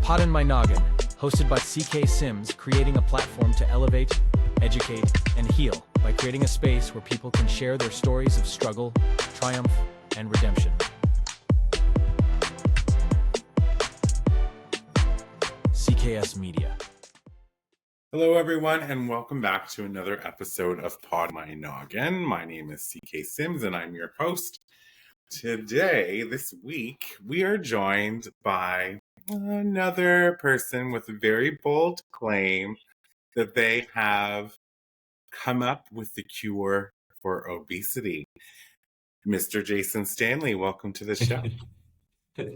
Pod in My Noggin, hosted by CK Sims, creating a platform to elevate, educate, and heal by creating a space where people can share their stories of struggle, triumph, and redemption. CKS Media. Hello, everyone, and welcome back to another episode of Pod My Noggin. My name is CK Sims, and I'm your host. Today, this week, we are joined by another person with a very bold claim that they have come up with the cure for obesity. Mr. Jason Stanley, welcome to the show.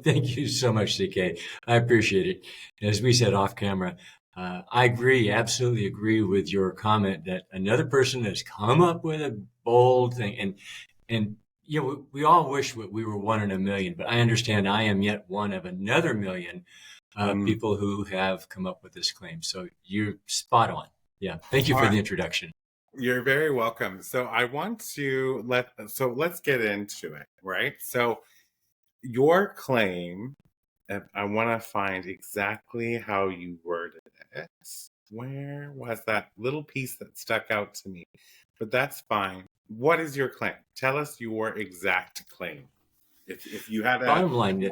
Thank you so much, CK. I appreciate it. As we said off camera, I absolutely agree with your comment that another person has come up with a bold thing. And you know, we all wish we were one in a million, but I understand I am yet one of another million people who have come up with this claim. So you're spot on. Yeah. Thank you for the introduction. You're very welcome. So I want to let's get into it, right? So your claim, and I want to find exactly how you worded it. Where was that little piece that stuck out to me? But that's fine. What is your claim? Tell us your exact claim. If you had a bottom line,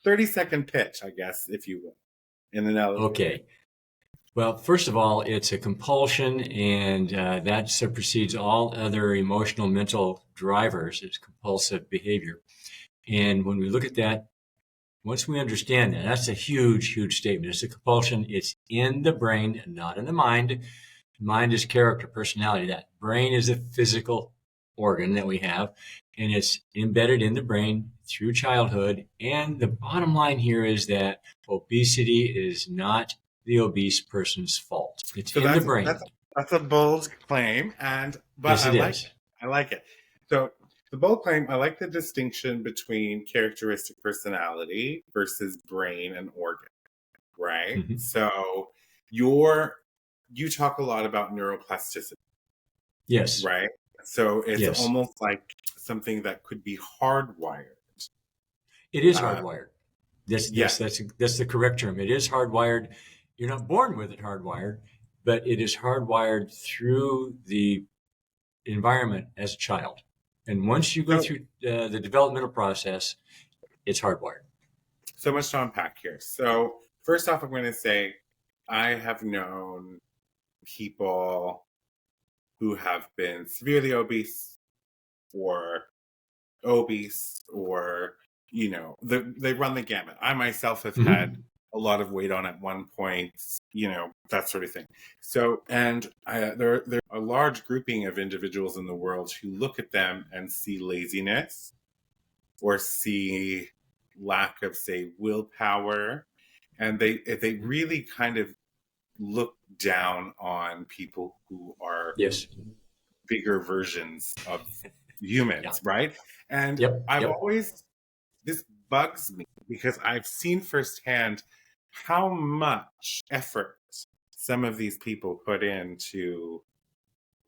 30-second pitch, I guess, if you will, in an elevator. Okay. Well, first of all, it's a compulsion, and that supersedes all other emotional, mental drivers. It's compulsive behavior. And when we look at that, once we understand that, that's a huge, huge statement. It's a compulsion. It's in the brain, not in the mind. Mind is character, personality. That brain is a physical organ that we have, and it's embedded in the brain through childhood. And the bottom line here is that obesity is not the obese person's fault. It's in the brain. That's a bold claim, but yes, I like it. So the bold claim, I like the distinction between characteristic personality versus brain and organ, right? Mm-hmm. So you talk a lot about neuroplasticity. Yes. Right? So it's almost like something that could be hardwired. It is hardwired. That's the correct term. It is hardwired. You're not born with it hardwired, but it is hardwired through the environment as a child. And once you go through the developmental process, it's hardwired. So much to unpack here. So first off, I'm going to say I have known people who have been severely obese or they run the gamut. I myself have had a lot of weight on at one point, that sort of thing. So, and there are a large grouping of individuals in the world who look at them and see laziness or see lack of, say, willpower. And they really kind of look down on people who are bigger versions of humans, right? And this bugs me because I've seen firsthand how much effort some of these people put into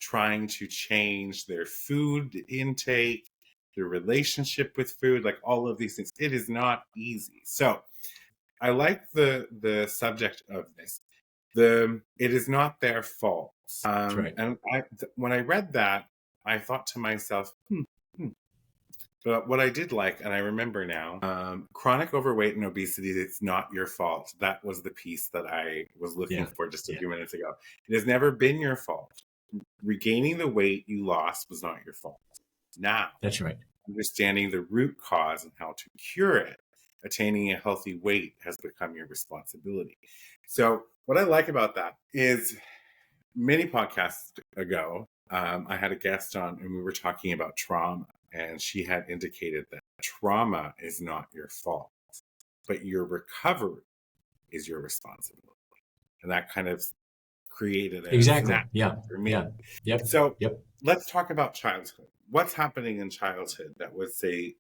trying to change their food intake, their relationship with food, like all of these things. It is not easy. So I like the subject of this. It is not their fault. Right. And when I read that, I thought to myself, But what I did like, and I remember now, chronic overweight and obesity, it's not your fault. That was the piece that I was looking for just a few minutes ago. It has never been your fault. Regaining the weight you lost was not your fault. Now, that's right. Understanding the root cause and how to cure it, attaining a healthy weight has become your responsibility. So what I like about that is many podcasts ago, I had a guest on and we were talking about trauma. And she had indicated that trauma is not your fault, but your recovery is your responsibility. And that kind of created a snap for me. Yep. So let's talk about childhood. What's happening in childhood that would, say,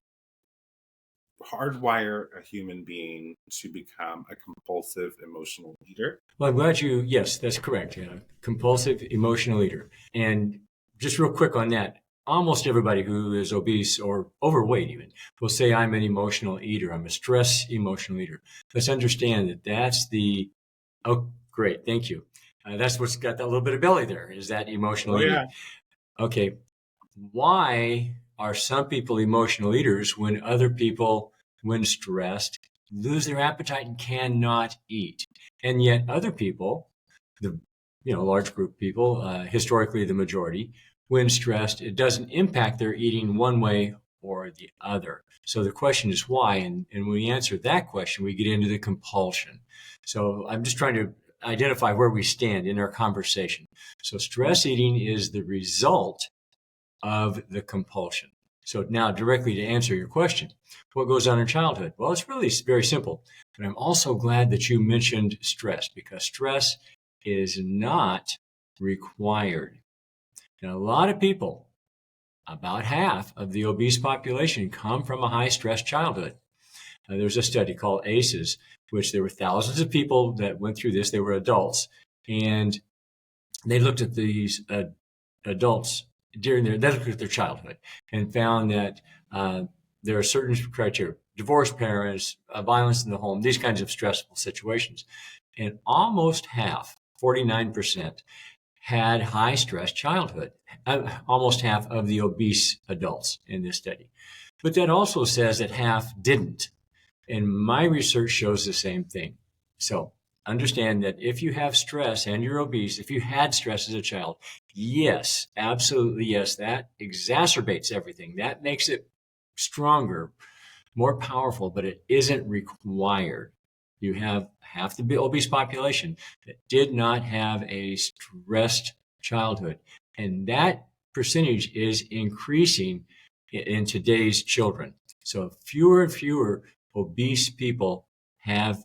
hardwire a human being to become a compulsive emotional eater? Well, I'm glad yes, that's correct. Compulsive emotional eater. And just real quick on that. almost everybody who is obese or overweight even will say, I'm an emotional eater. I'm a stress emotional eater. Let's understand that that's the, oh, great. Thank you. That's what's got that little bit of belly there, is that emotional Oh, eating. yeah. Okay. Why are some people emotional eaters when other people, when stressed, lose their appetite and cannot eat? And yet other people, the large group of people, historically the majority, when stressed, it doesn't impact their eating one way or the other. So the question is why? And when we answer that question, we get into the compulsion. So I'm just trying to identify where we stand in our conversation. So stress eating is the result of the compulsion. So now directly to answer your question, what goes on in childhood? Well, it's really very simple. But I'm also glad that you mentioned stress, because stress is not required. Now, a lot of people, about half of the obese population, come from a high stress childhood. There's a study called ACEs, which there were thousands of people that went through this. They were adults, and they looked at these adults they looked at their childhood and found that there are certain criteria: divorced parents, violence in the home, these kinds of stressful situations. And almost half, 49%, had high stress childhood. Almost half of the obese adults in this study. But that also says that half didn't. And my research shows the same thing. So understand that if you have stress and you're obese, if you had stress as a child, yes, absolutely yes, that exacerbates everything. That makes it stronger, more powerful, but it isn't required. You have half the obese population that did not have a stressed childhood. And that percentage is increasing in today's children. So fewer and fewer obese people have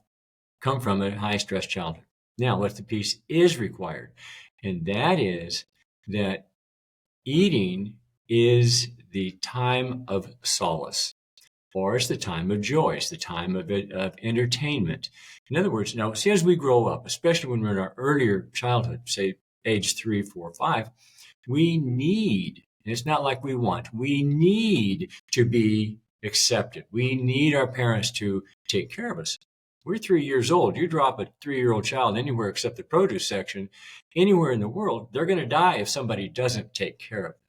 come from a high stress childhood. Now, what the piece is required, and that is that eating is the time of solace, or it's the time of joy, it's the time of entertainment. In other words, now, see, as we grow up, especially when we're in our earlier childhood, say age 3, 4, 5, we need, and it's not like we want, we need to be accepted. We need our parents to take care of us. We're 3 years old. You drop a 3-year-old child anywhere except the produce section, anywhere in the world, they're going to die if somebody doesn't take care of them.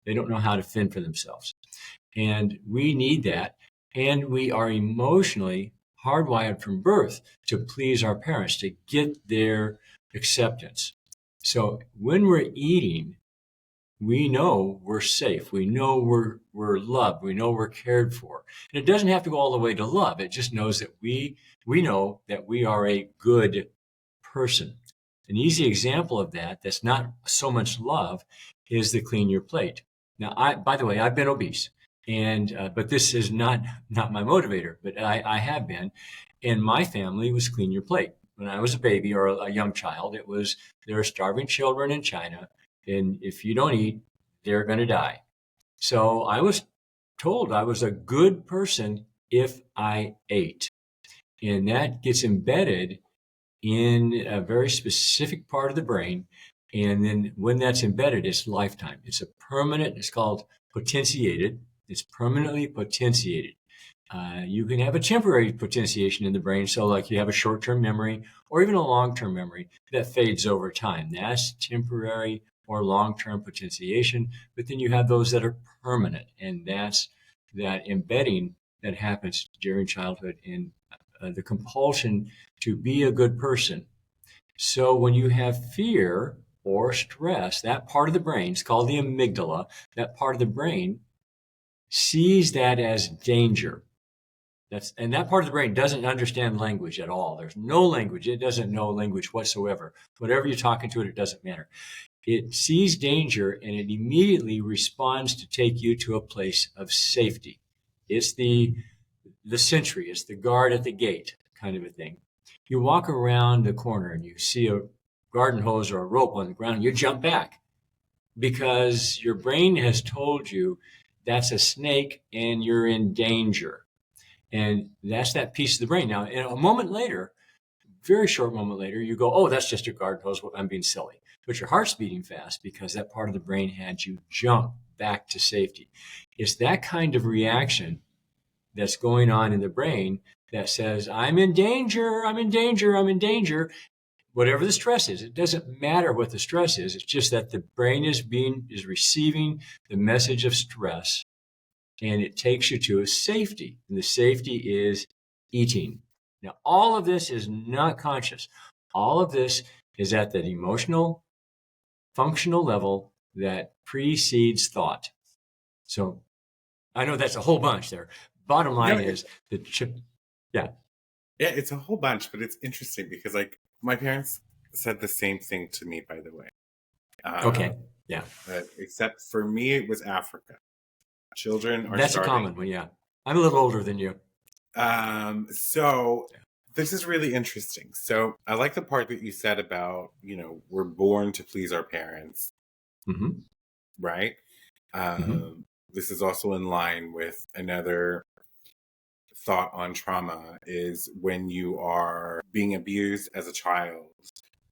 They don't know how to fend for themselves. And we need that. And we are emotionally hardwired from birth to please our parents, to get their acceptance. So when we're eating, we know we're safe. We know we're loved. We know we're cared for. And it doesn't have to go all the way to love. It just knows that we know that we are a good person. An easy example of that, that's not so much love, is the clean your plate. Now, by the way, I've been obese, and but this is not my motivator, but I have been. And my family was clean your plate. When I was a baby or a young child, there are starving children in China, and if you don't eat, they're going to die. So I was told I was a good person if I ate. And that gets embedded in a very specific part of the brain. And then when that's embedded, it's lifetime. It's it's called potentiated. It's permanently potentiated. You can have a temporary potentiation in the brain. So like you have a short-term memory or even a long-term memory that fades over time. That's temporary or long-term potentiation. But then you have those that are permanent. And that's that embedding that happens during childhood in the compulsion to be a good person. So when you have fear or stress, that part of the brain, it's called the amygdala, that part of the brain sees that as danger. And that part of the brain doesn't understand language at all. There's no language. It doesn't know language whatsoever. Whatever you're talking to it, it doesn't matter. It sees danger and it immediately responds to take you to a place of safety. It's the sentry, it's the guard at the gate kind of a thing. You walk around the corner and you see a garden hose or a rope on the ground, you jump back because your brain has told you that's a snake and you're in danger. And that's that piece of the brain. Now, in a moment later, very short moment later, you go, oh, that's just a garden hose. I'm being silly. But your heart's beating fast because that part of the brain had you jump back to safety. It's that kind of reaction that's going on in the brain that says, I'm in danger, I'm in danger, I'm in danger. Whatever the stress is, it doesn't matter what the stress is. It's just that the brain is receiving the message of stress, and it takes you to a safety. And the safety is eating. Now, all of this is not conscious. All of this is at that emotional, functional level that precedes thought. So I know that's a whole bunch there. Bottom line is the chip. Yeah. Yeah, it's a whole bunch, but it's interesting because like my parents said the same thing to me, by the way. Okay. Yeah. Except for me, it was Africa. Children are That's starting. a common one. Yeah. I'm a little older than you. So this is really interesting. So I like the part that you said about, you know, we're born to please our parents. Mm-hmm. Right? Mm-hmm. This is also in line with another thought on trauma is when you are being abused as a child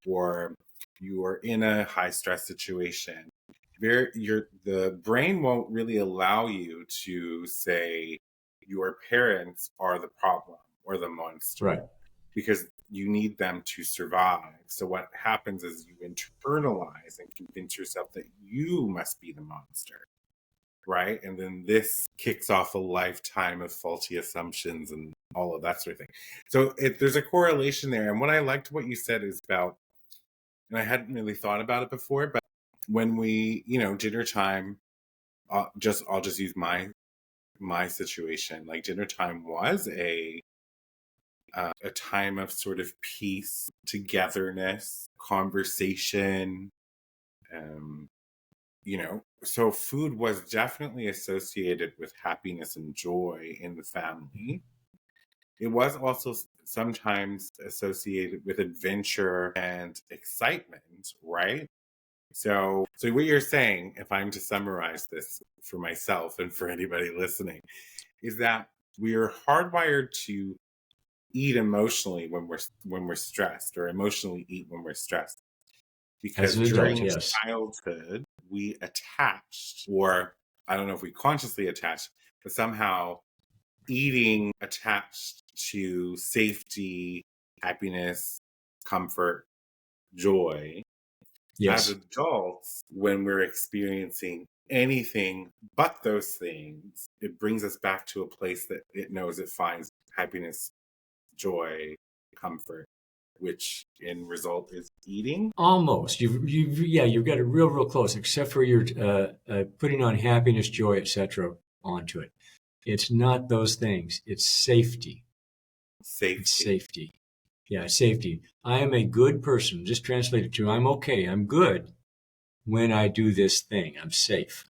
or you are in a high stress situation, the brain won't really allow you to say your parents are the problem or the monster. Right. Because you need them to survive. So what happens is you internalize and convince yourself that you must be the monster, right? And then this kicks off a lifetime of faulty assumptions and all of that sort of thing. So there's a correlation there. And what I liked what you said is about, and I hadn't really thought about it before, but when we, you know, dinner time, I'll just use my situation. Like dinner time was a time of sort of peace, togetherness, conversation. You know, so food was definitely associated with happiness and joy in the family. It was also sometimes associated with adventure and excitement, right? So what you're saying, if I'm to summarize this for myself and for anybody listening, is that we are hardwired to eat emotionally when we're stressed, or emotionally eat when we're stressed, because As an adult, during yes. childhood we attached, or I don't know if we consciously attached, but somehow eating attached to safety, happiness, comfort, joy. Yes. As adults, when we're experiencing anything but those things, it brings us back to a place that it knows it finds happiness, joy, comfort, which in result is eating. Almost. You've got it real close, except for your putting on happiness, joy, etc. onto it. It's not those things. It's safety. Safety. It's safety. Yeah, safety. I am a good person. Just translate it to I'm okay. I'm good when I do this thing. I'm safe.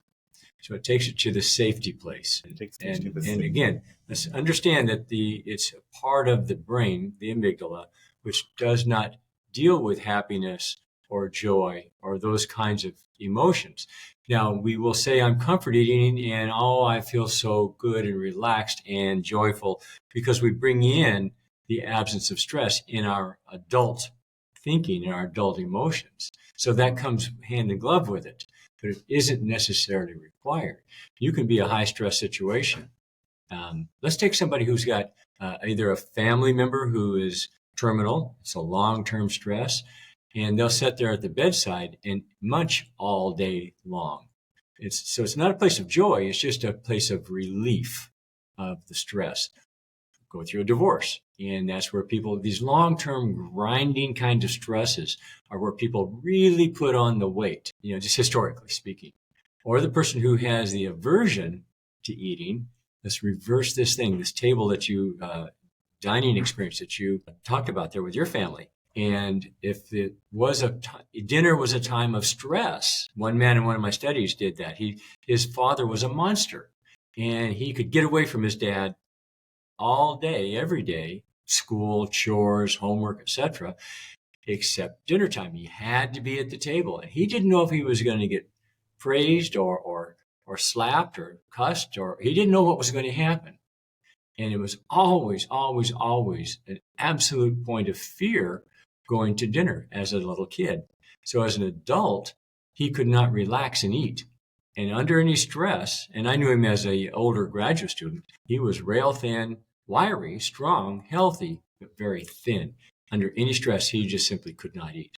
So it takes it to the safety place. And again, let's understand that it's a part of the brain, the amygdala, which does not deal with happiness or joy or those kinds of emotions. Now, we will say I'm comfort eating and I feel so good and relaxed and joyful because we bring in the absence of stress in our adult thinking, in our adult emotions. So that comes hand in glove with it, but it isn't necessarily required. You can be a high stress situation. Let's take somebody who's got either a family member who is terminal, it's a long-term stress, and they'll sit there at the bedside and munch all day long. So it's not a place of joy, it's just a place of relief of the stress. Go through a divorce, and that's where these long-term grinding kinds of stresses are where people really put on the weight, just historically speaking. Or the person who has the aversion to eating. Let's reverse this thing, this table that dining experience that you talked about there with your family. And if it was dinner was a time of stress, one man in one of my studies did that. His father was a monster, and he could get away from his dad all day, every day, school, chores, homework, etc., except dinner time. He had to be at the table, and he didn't know if he was going to get praised or slapped or cussed, or he didn't know what was going to happen. And it was always an absolute point of fear going to dinner as a little kid. So as an adult, he could not relax and eat. And under any stress, and I knew him as an older graduate student, he was rail thin, wiry, strong, healthy, but very thin. Under any stress, he just simply could not eat.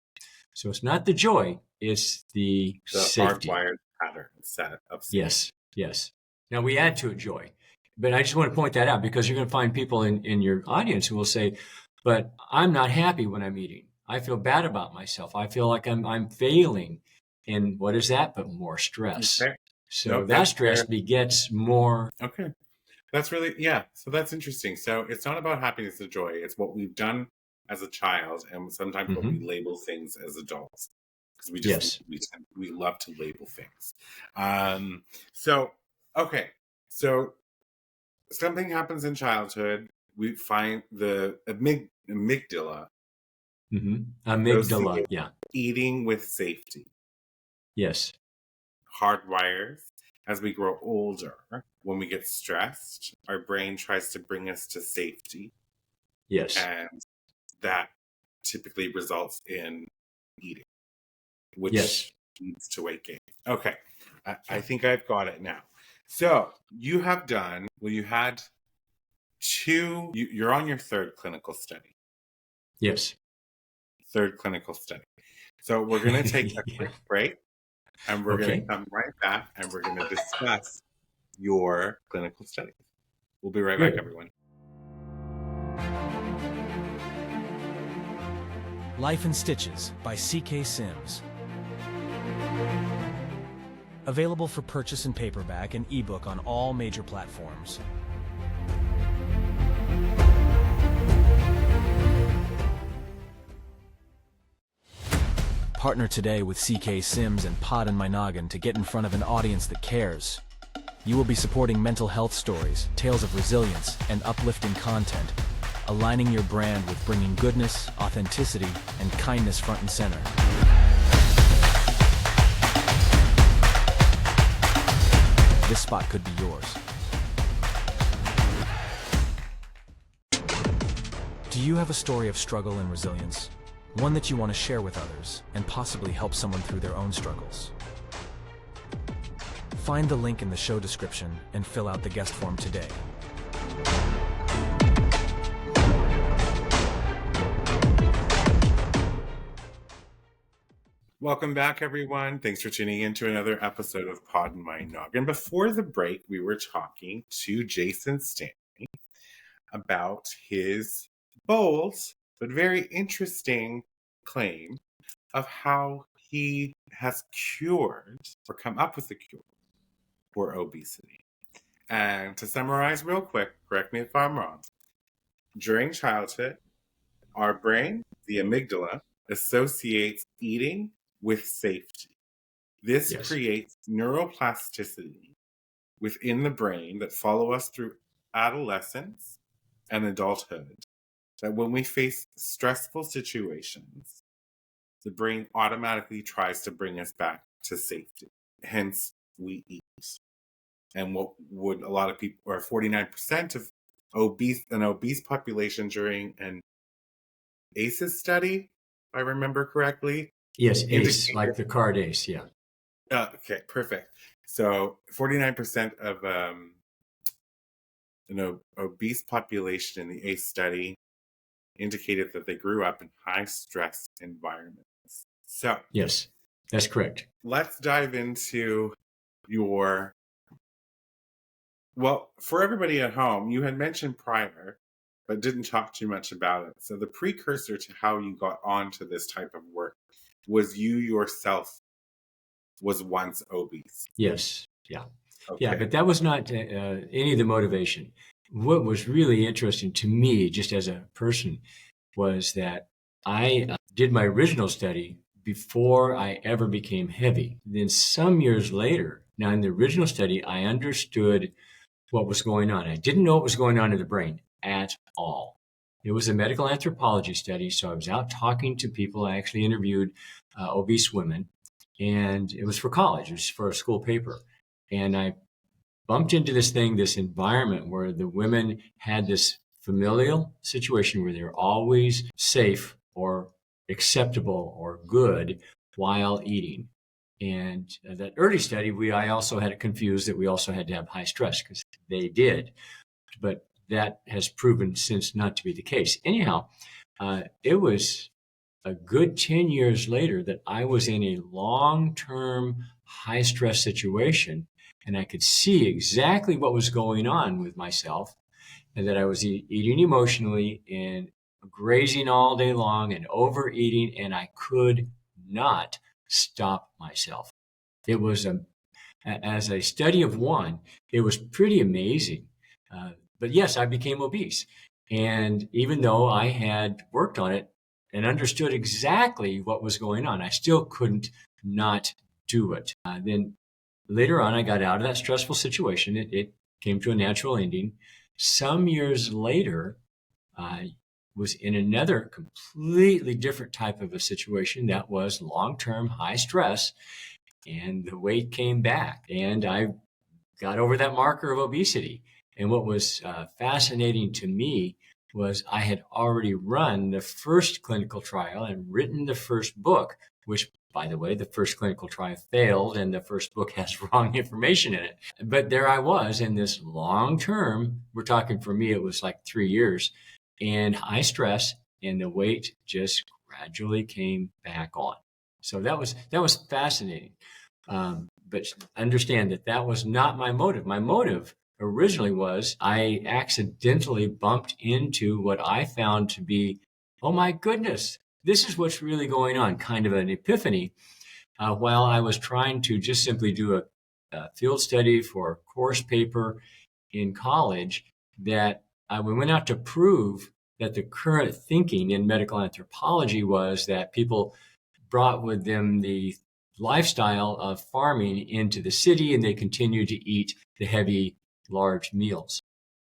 So it's not the joy, it's the safety. Hardwired pattern set of safety. Yes, yes. Now we add to it joy. But I just want to point that out because you're going to find people in your audience who will say, but I'm not happy when I'm eating. I feel bad about myself. I feel like I'm failing. And what is that but more stress? Okay. So that stress begets more. Okay. That's really, yeah. So that's interesting. So it's not about happiness or joy. It's what we've done as a child and sometimes what we label things as adults. Because we just, we love to label things. So, okay. So something happens in childhood. We find the amygdala. Amygdala, yeah. Eating with safety. Yes. Hardwires. As we grow older, when we get stressed, our brain tries to bring us to safety. Yes. And that typically results in eating, which leads to weight gain. Okay. I think I've got it now. So you have done, well, you had two, you're on your third clinical study. Yes. Third clinical study. So we're going to take a quick break. And we're going to come right back and we're going to discuss your clinical studies. We'll be right back, everyone. Life in Stitches by CK Sims. Available for purchase in paperback and ebook on all major platforms. Partner today with CK Sims and Pod in My Noggin to get in front of an audience that cares. You will be supporting mental health stories, tales of resilience, and uplifting content, aligning your brand with bringing goodness, authenticity, and kindness front and center. This spot could be yours. Do you have a story of struggle and resilience? One that you want to share with others and possibly help someone through their own struggles? Find the link in the show description and fill out the guest form today. Welcome back, everyone. Thanks for tuning in to another episode of Pod in My Noggin. Before the break, we were talking to Jason Stanley about his bold but very interesting claim of how he has cured or come up with a cure for obesity. And to summarize real quick, correct me if I'm wrong, during childhood, our brain, the amygdala, associates eating with safety. This creates neuroplasticity within the brain that follow us through adolescence and adulthood. That when we face stressful situations, the brain automatically tries to bring us back to safety. Hence, we eat. And what would a lot of people, or 49% of an obese population during an ACEs study, if I remember correctly. Yes, ACE, like the card ACE, yeah. Okay, perfect. So 49% of an obese population in the ACE study indicated that they grew up in high stress environments. So yes, that's correct. Let's dive into your, well, for everybody at home, you had mentioned prior, but didn't talk too much about it. So the precursor to how you got onto this type of work was you yourself was once obese. Yes, yeah. Okay. Yeah, but that was not any of the motivation. What was really interesting to me, just as a person, was that I did my original study before I ever became heavy. Then some years later, now in the original study, I understood what was going on. I didn't know what was going on in the brain at all. It was a medical anthropology study, so I was out talking to people. I actually interviewed obese women, and it was for college. It was for a school paper. And I bumped into this environment where the women had this familial situation where they're always safe or acceptable or good while eating. And that early study, I also had it confused that we also had to have high stress, because they did. But that has proven since not to be the case. Anyhow, it was a good 10 years later that I was in a long-term high stress situation, and I could see exactly what was going on with myself, and that I was eating emotionally and grazing all day long and overeating, and I could not stop myself. It was as a study of one, it was pretty amazing. But yes, I became obese. And even though I had worked on it and understood exactly what was going on, I still couldn't not do it. Then later on, I got out of that stressful situation. It came to a natural ending. Some years later, I was in another completely different type of a situation that was long-term high stress, and the weight came back, and I got over that marker of obesity. And what was fascinating to me was I had already run the first clinical trial and written the first book, which, by the way, the first clinical trial failed and the first book has wrong information in it. But there I was in this long term, we're talking, for me, it was like 3 years, and high stress, and the weight just gradually came back on. So that was fascinating. But understand that that was not my motive. My motive originally was I accidentally bumped into what I found to be, oh my goodness, this is what's really going on, kind of an epiphany, while I was trying to just simply do a field study for a course paper in college, that we went out to prove that the current thinking in medical anthropology was that people brought with them the lifestyle of farming into the city, and they continued to eat the heavy, large meals.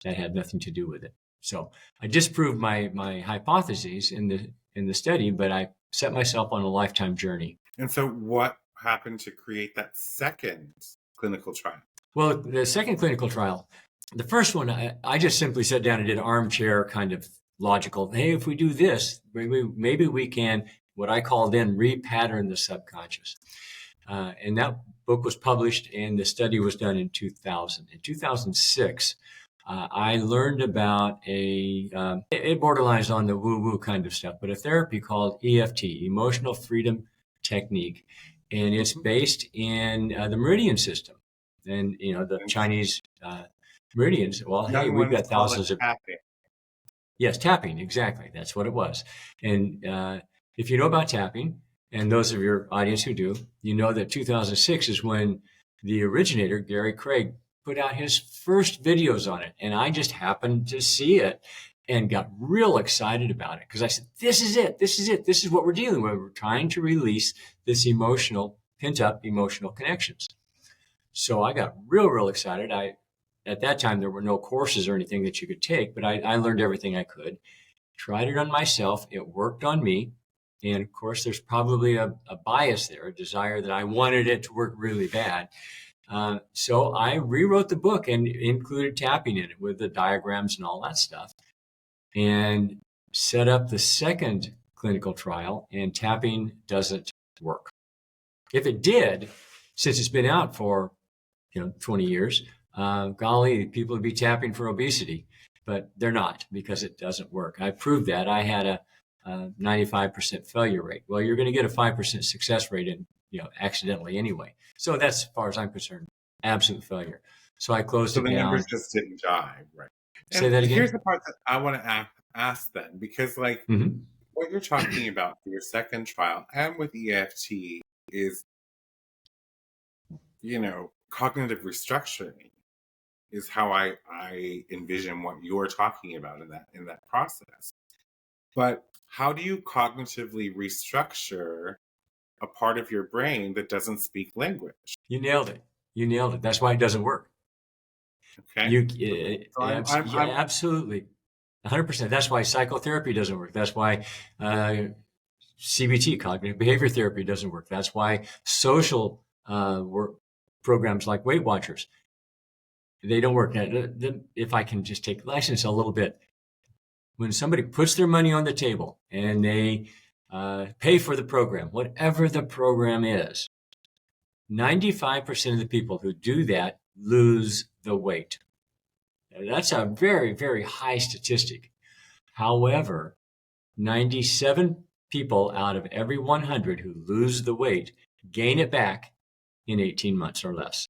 That had nothing to do with it. So I disproved my hypotheses in the study, but I set myself on a lifetime journey. And so what happened to create that second clinical trial? Well, the second clinical trial, the first one, I just simply sat down and did armchair kind of logical. Hey, if we do this, maybe we can, what I call then, repattern the subconscious. And that book was published, and the study was done in 2000. In 2006, I learned about it borderlines on the woo-woo kind of stuff, but a therapy called EFT, Emotional Freedom Technique. And it's based in the meridian system. And, the Chinese meridians, well, hey, we've got thousands of... Tapping. Yes, tapping, exactly. That's what it was. And if you know about tapping, and those of your audience who do, you know that 2006 is when the originator, Gary Craig, put out his first videos on it. And I just happened to see it and got real excited about it, because I said, this is it. This is it. This is what we're dealing with. We're trying to release this pent up emotional connections. So I got real excited. At that time, there were no courses or anything that you could take, but I learned everything I could, tried it on myself. It worked on me. And of course, there's probably a bias there, a desire that I wanted it to work really bad. So I rewrote the book and included tapping in it with the diagrams and all that stuff, and set up the second clinical trial, and tapping doesn't work. If it did, since it's been out for 20 years, golly, people would be tapping for obesity, but they're not, because it doesn't work. I proved that. I had a 95% failure rate. Well, you're going to get a 5% success rate in, accidentally anyway. So that's, as far as I'm concerned, absolute failure. So I closed it down. So the numbers just didn't jive, right? Say that again. Here's the part that I want to ask then, because what you're talking about for your second trial and with EFT is, cognitive restructuring is how I envision what you're talking about in that process. But how do you cognitively restructure a part of your brain that doesn't speak language? You nailed it. That's why it doesn't work. Okay. Absolutely. 100%. That's why psychotherapy doesn't work. That's why CBT, cognitive behavior therapy, doesn't work. That's why social work programs like Weight Watchers, they don't work. If I can just take license a little bit, when somebody puts their money on the table and they pay for the program, whatever the program is, 95% of the people who do that lose the weight. Now, that's a very, very high statistic. However, 97 people out of every 100 who lose the weight gain it back in 18 months or less.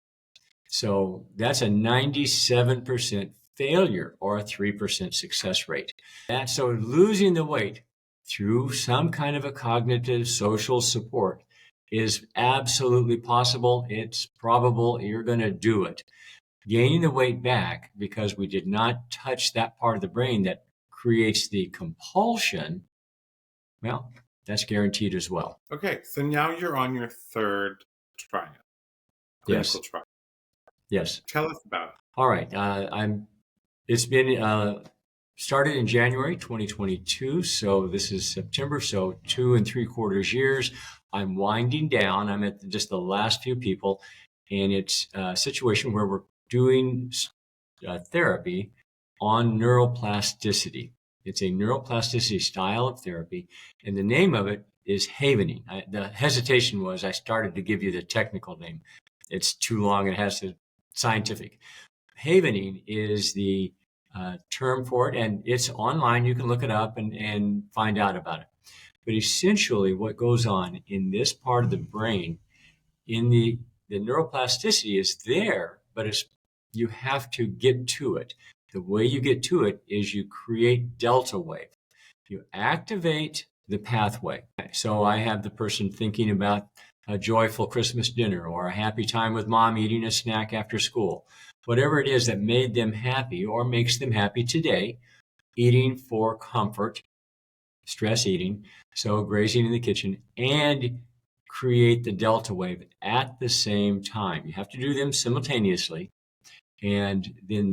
So that's a 97% failure or a 3% success rate. So losing the weight through some kind of a cognitive social support is absolutely possible. It's probable you're going to do it. Gaining the weight back because we did not touch that part of the brain that creates the compulsion, well, that's guaranteed as well. Okay, so now you're on your third trial, clinical trial. Yes. Tell us about it. All right. It's been started in January 2022, so this is September, so 2 3/4 years. I'm winding down. I'm at just the last few people, and it's a situation where we're doing therapy on neuroplasticity. It's a neuroplasticity style of therapy, and the name of it is havening. The hesitation was I started to give you the technical name. It's too long. It has to scientific. Havening is the term for it, and it's online. You can look it up and find out about it. But essentially, what goes on in this part of the brain, in the neuroplasticity is there, but you have to get to it. The way you get to it is you create delta wave. You activate the pathway. So I have the person thinking about a joyful Christmas dinner or a happy time with mom eating a snack after school. Whatever it is that made them happy or makes them happy today, eating for comfort, stress eating, so grazing in the kitchen, and create the delta wave at the same time. You have to do them simultaneously, and then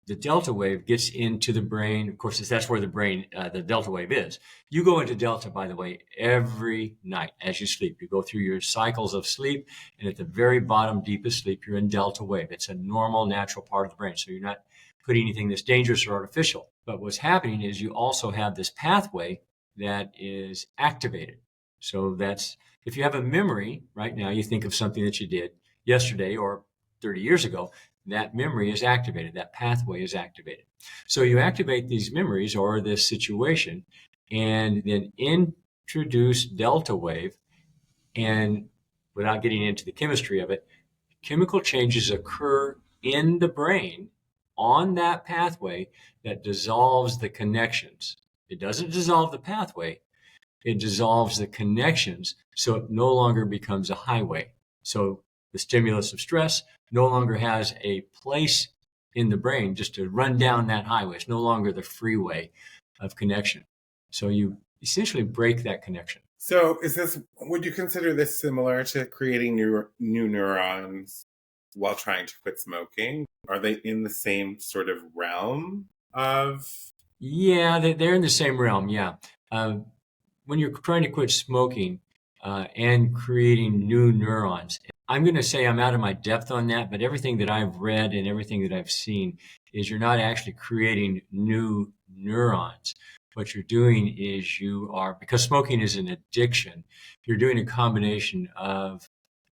the delta wave gets into the brain. Of course, that's where the brain, the delta wave is. You go into delta, by the way, every night as you sleep. You go through your cycles of sleep, and at the very bottom, deepest sleep, you're in delta wave. It's a normal, natural part of the brain. So you're not putting anything that's dangerous or artificial. But what's happening is you also have this pathway that is activated. So that's, if you have a memory right now, you think of something that you did yesterday or 30 years ago, that memory is activated, that pathway is activated. So you activate these memories or this situation and then introduce delta wave, and without getting into the chemistry of it, chemical changes occur in the brain on that pathway that dissolves the connections. It doesn't dissolve the pathway, it dissolves the connections, so it no longer becomes a highway. So the stimulus of stress no longer has a place in the brain just to run down that highway. It's no longer the freeway of connection. So you essentially break that connection. So would you consider this similar to creating new neurons while trying to quit smoking? Are they in the same sort of realm of? Yeah, they're in the same realm, yeah. When you're trying to quit smoking and creating new neurons, I'm going to say I'm out of my depth on that, but everything that I've read and everything that I've seen is you're not actually creating new neurons. What you're doing is because smoking is an addiction, you're doing a combination of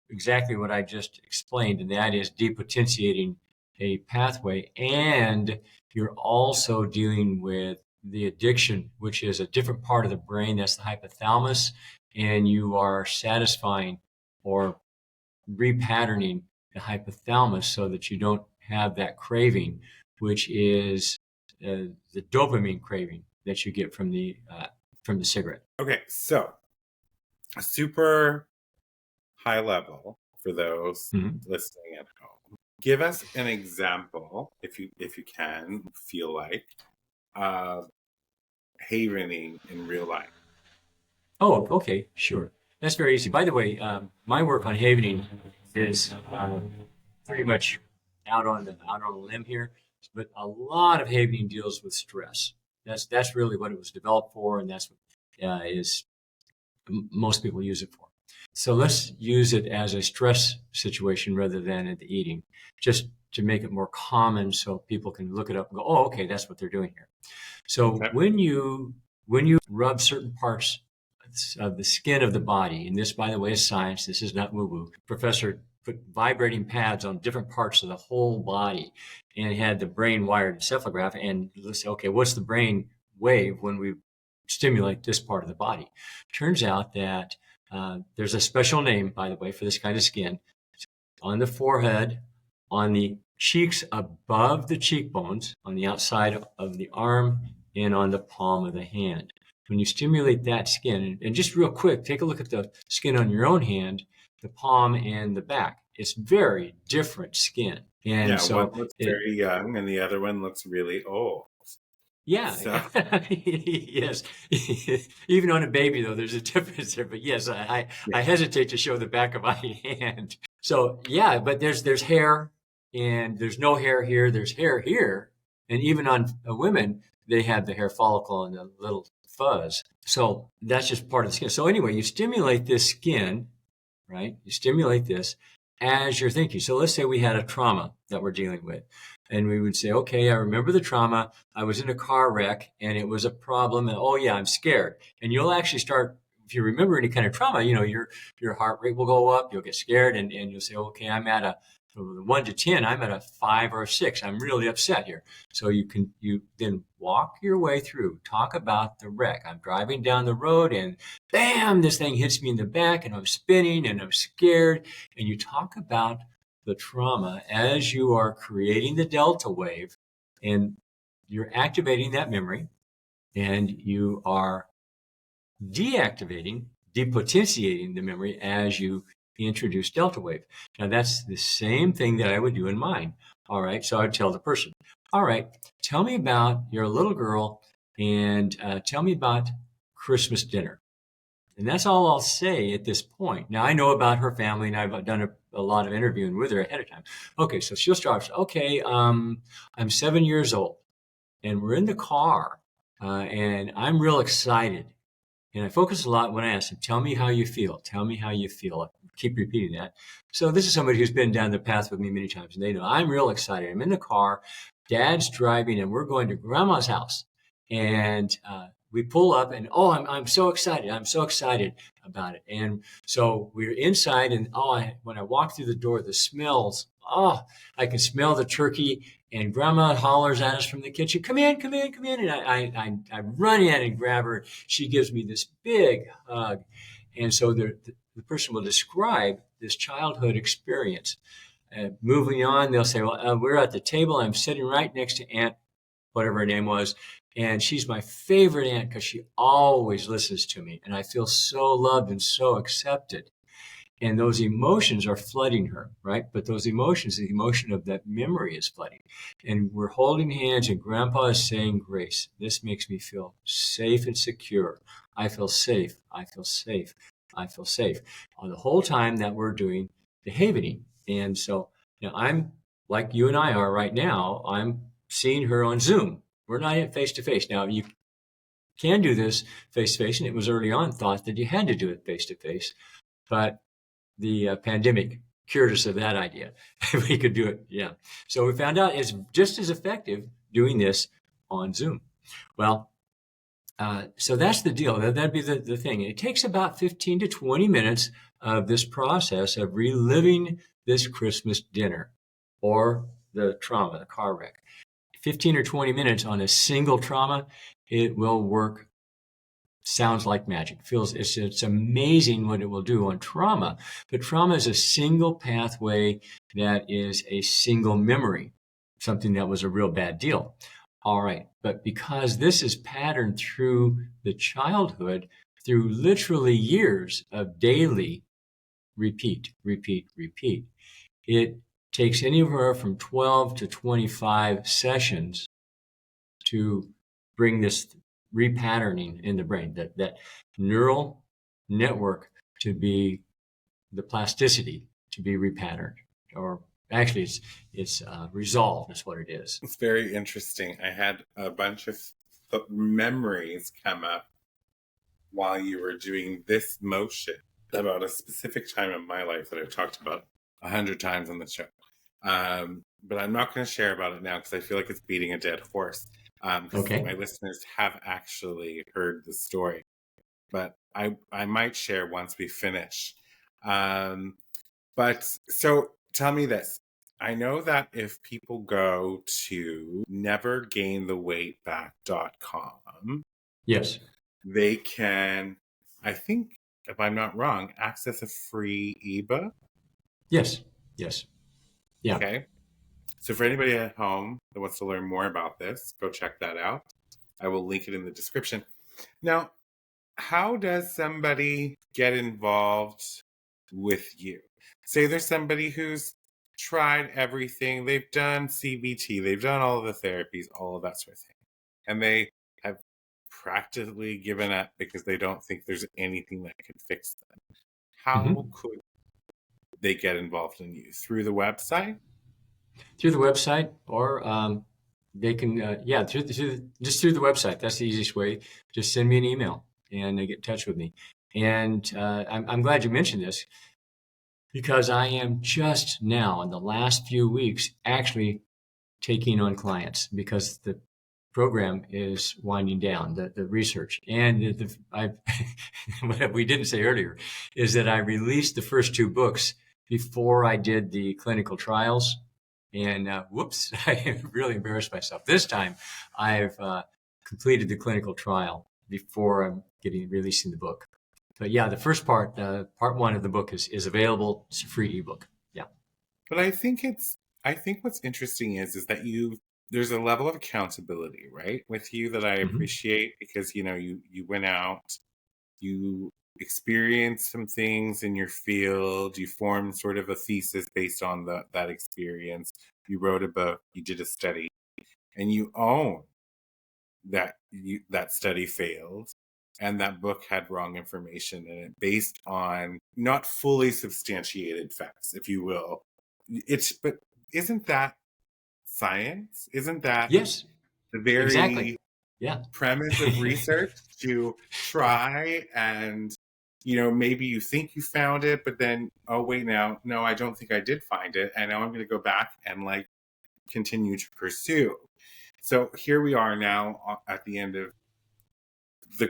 exactly what I just explained, and that is depotentiating a pathway, and you're also dealing with the addiction, which is a different part of the brain, that's the hypothalamus, and you are satisfying or repatterning the hypothalamus so that you don't have that craving, which is the dopamine craving that you get from the cigarette. Okay, so a super high level for those listening at home. Give us an example, if you can, feel like, of havening in real life. Oh, okay, sure. That's very easy. By the way, my work on havening is pretty much out on a limb here, but a lot of havening deals with stress. That's really what it was developed for, and that's what most people use it for. So let's use it as a stress situation rather than at the eating, just to make it more common so people can look it up and go, oh, okay, that's what they're doing here. So when you rub certain parts of the skin of the body. And this, by the way, is science. This is not woo-woo. Professor put vibrating pads on different parts of the whole body and had the brain wired encephalograph. And let's say, okay, what's the brain wave when we stimulate this part of the body? Turns out that there's a special name, by the way, for this kind of skin. On the forehead, on the cheeks above the cheekbones, on the outside of the arm, and on the palm of the hand. When you stimulate that skin, and just real quick, take a look at the skin on your own hand, the palm and the back. It's very different skin. And yeah, so one looks very young and the other one looks really old. yeah, So. yes. Even on a baby, though, there's a difference there. But yes, I hesitate to show the back of my hand. So yeah, but there's hair, and there's no hair here. There's hair here, and even on women, they have the hair follicle and the little fuzz. So that's just part of the skin. So anyway, you stimulate this skin, right? You stimulate this as you're thinking. So let's say we had a trauma that we're dealing with. And we would say, okay, I remember the trauma. I was in a car wreck and it was a problem. And oh yeah, I'm scared. And you'll actually start, if you remember any kind of trauma, your heart rate will go up. You'll get scared and you'll say, okay, I'm at a 1 to 10. I'm at a 5 or a 6. I'm really upset here. So you then walk your way through, talk about the wreck. I'm driving down the road and bam, this thing hits me in the back and I'm spinning and I'm scared. And you talk about the trauma as you are creating the delta wave, and you're activating that memory, and you are depotentiating the memory as you introduce delta wave. Now that's the same thing that I would do in mine. All right, so I would tell the person, all right, tell me about your little girl and tell me about Christmas dinner. And that's all I'll say at this point. Now, I know about her family, and I've done a lot of interviewing with her ahead of time. Okay, so she'll start, okay, I'm 7 years old, and we're in the car, and I'm real excited. And I focus a lot when I ask them, tell me how you feel. Tell me how you feel. I keep repeating that. So this is somebody who's been down the path with me many times, and they know I'm real excited. I'm in the car, Dad's driving, and we're going to Grandma's house. And we pull up and, oh, I'm so excited. I'm so excited about it. And so we're inside and, when I walk through the door, the smells, I can smell the turkey, and Grandma hollers at us from the kitchen, come in, come in, come in. And I run in and grab her. She gives me this big hug. And so the person will describe this childhood experience. Moving on, they'll say, well, we're at the table. I'm sitting right next to Aunt, whatever her name was. And she's my favorite aunt because she always listens to me. And I feel so loved and so accepted. And those emotions are flooding her, right? But those emotions, the emotion of that memory is flooding. And we're holding hands and Grandpa is saying grace. This makes me feel safe and secure. I feel safe. I feel safe. I feel safe. The whole time that we're doing the havening. And so I'm like you and I are right now. I'm seeing her on Zoom. We're not face to face. Now you can do this face to face, and it was early on thought that you had to do it face to face, but the pandemic cured us of that idea. We could do it, yeah. So we found out it's just as effective doing this on Zoom. Well, so that's the deal. That'd be the thing. It takes about 15 to 20 minutes of this process of reliving this Christmas dinner or the trauma, the car wreck. 15 or 20 minutes on a single trauma, it will work. Sounds like magic. It's amazing what it will do on trauma. But trauma is a single pathway that is a single memory, something that was a real bad deal. All right. But because this is patterned through the childhood, through literally years of daily repeat, it takes anywhere from 12 to 25 sessions to bring this repatterning in the brain, that neural network to be the plasticity to be repatterned, or actually it's resolved is what it is. It's very interesting. I had a bunch of memories come up while you were doing this motion about a specific time in my life that I've talked about 100 times on the show. But I'm not going to share about it now because I feel like it's beating a dead horse. Because my listeners have actually heard the story. But I might share once we finish. But so tell me this. I know that if people go to nevergaintheweightback.com, Yes. they can, I think, if I'm not wrong, access a free ebook. Yes. Yes. Yeah. Okay. So for anybody at home that wants to learn more about this, go check that out. I will link it in the description. Now, how does somebody get involved with you? Say there's somebody who's tried everything. They've done CBT, they've done all of the therapies, all of that sort of thing. And they have practically given up because they don't think there's anything that can fix them. How could they get involved in you? Through the website? Through the website, or they can, just through the website. That's the easiest way. Just send me an email and get in touch with me. And I'm glad you mentioned this, because I am just now, in the last few weeks, actually taking on clients, because the program is winding down, the research. And what we didn't say earlier is that I released the first 2 books before I did the clinical trials. And whoops, I really embarrassed myself. This time I've completed the clinical trial before I'm releasing the book. But yeah, the first part 1 of the book is available. It's a free ebook. Yeah. But I think what's interesting is that there's a level of accountability, right, with you that I appreciate, because you went out, you experienced some things in your field, you formed sort of a thesis based on that experience, you wrote a book, you did a study, and you own that that study failed and that book had wrong information in it based on not fully substantiated facts, if you will. But isn't that science? Isn't that Yes, the very exactly. Yeah. premise of research, to try and maybe you think you found it, but then, oh wait, no, I don't think I did find it, and now I'm going to go back and continue to pursue. So here we are now at the end of the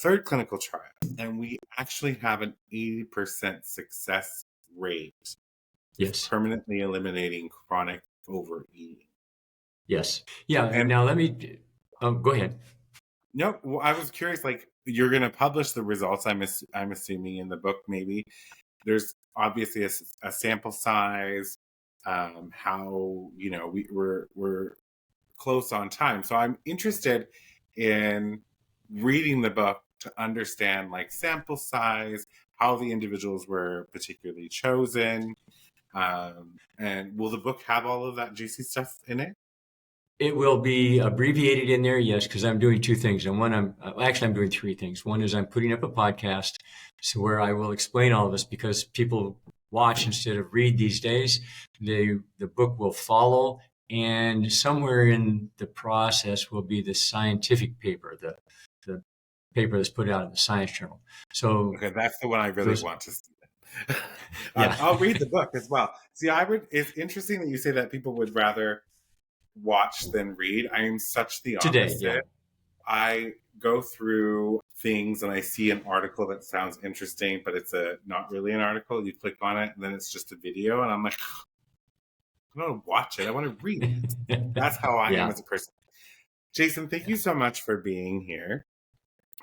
third clinical trial, and we actually have an 80% success rate. Yes. Permanently eliminating chronic overeating. Yes. Yeah. And now let me go ahead. No, well, I was curious, you're going to publish the results, I'm assuming, in the book. Maybe there's obviously a sample size, how we're close on time, so I'm interested in reading the book to understand sample size, how the individuals were particularly chosen, and will the book have all of that juicy stuff in it? It will be abbreviated in there, yes, because I'm doing 2 things. And one, I'm doing 3 things. One is I'm putting up a podcast, so where I will explain all of this, because people watch instead of read these days. The book will follow, and somewhere in the process will be the scientific paper, the paper that's put out in the Science Journal. So okay, that's the one I really want to see. Yeah. I'll read the book as well. See, it's interesting that you say that people would rather watch than read. I am such the opposite. Today, yeah. I go through things and I see an article that sounds interesting, but it's not really an article. You click on it and then it's just a video, and I'm like, I don't want to watch it, I want to read it. That's how I am as a person. Jason, thank you so much for being here.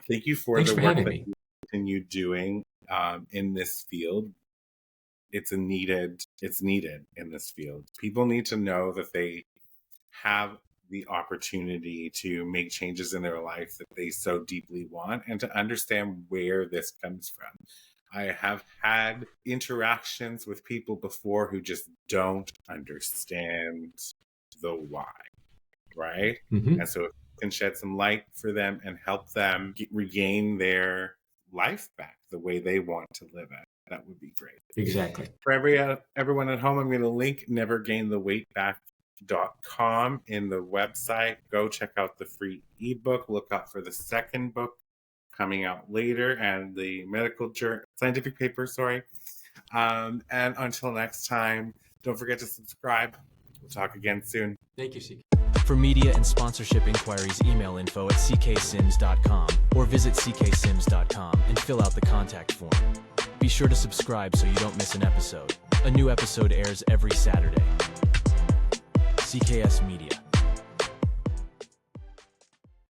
Thank you for Thanks the for work having that me. you continue doing in this field. It's needed in this field. People need to know that they have the opportunity to make changes in their life that they so deeply want, and to understand where this comes from. I have had interactions with people before who just don't understand the why, right? And so if you can shed some light for them and help them regain their life back the way they want to live it, that would be great. Exactly. For everyone at home, I'm going to link nevergaintheweightback.com in the website. Go check out the free ebook. Look out for the second book coming out later, and the scientific paper, and until next time, don't forget to subscribe. We'll talk again soon. Thank you, Steve. For media and sponsorship inquiries, email info@cksims.com or visit cksims.com and fill out the contact form. Be sure to subscribe so you don't miss an episode. A new episode airs every Saturday. CKS Media.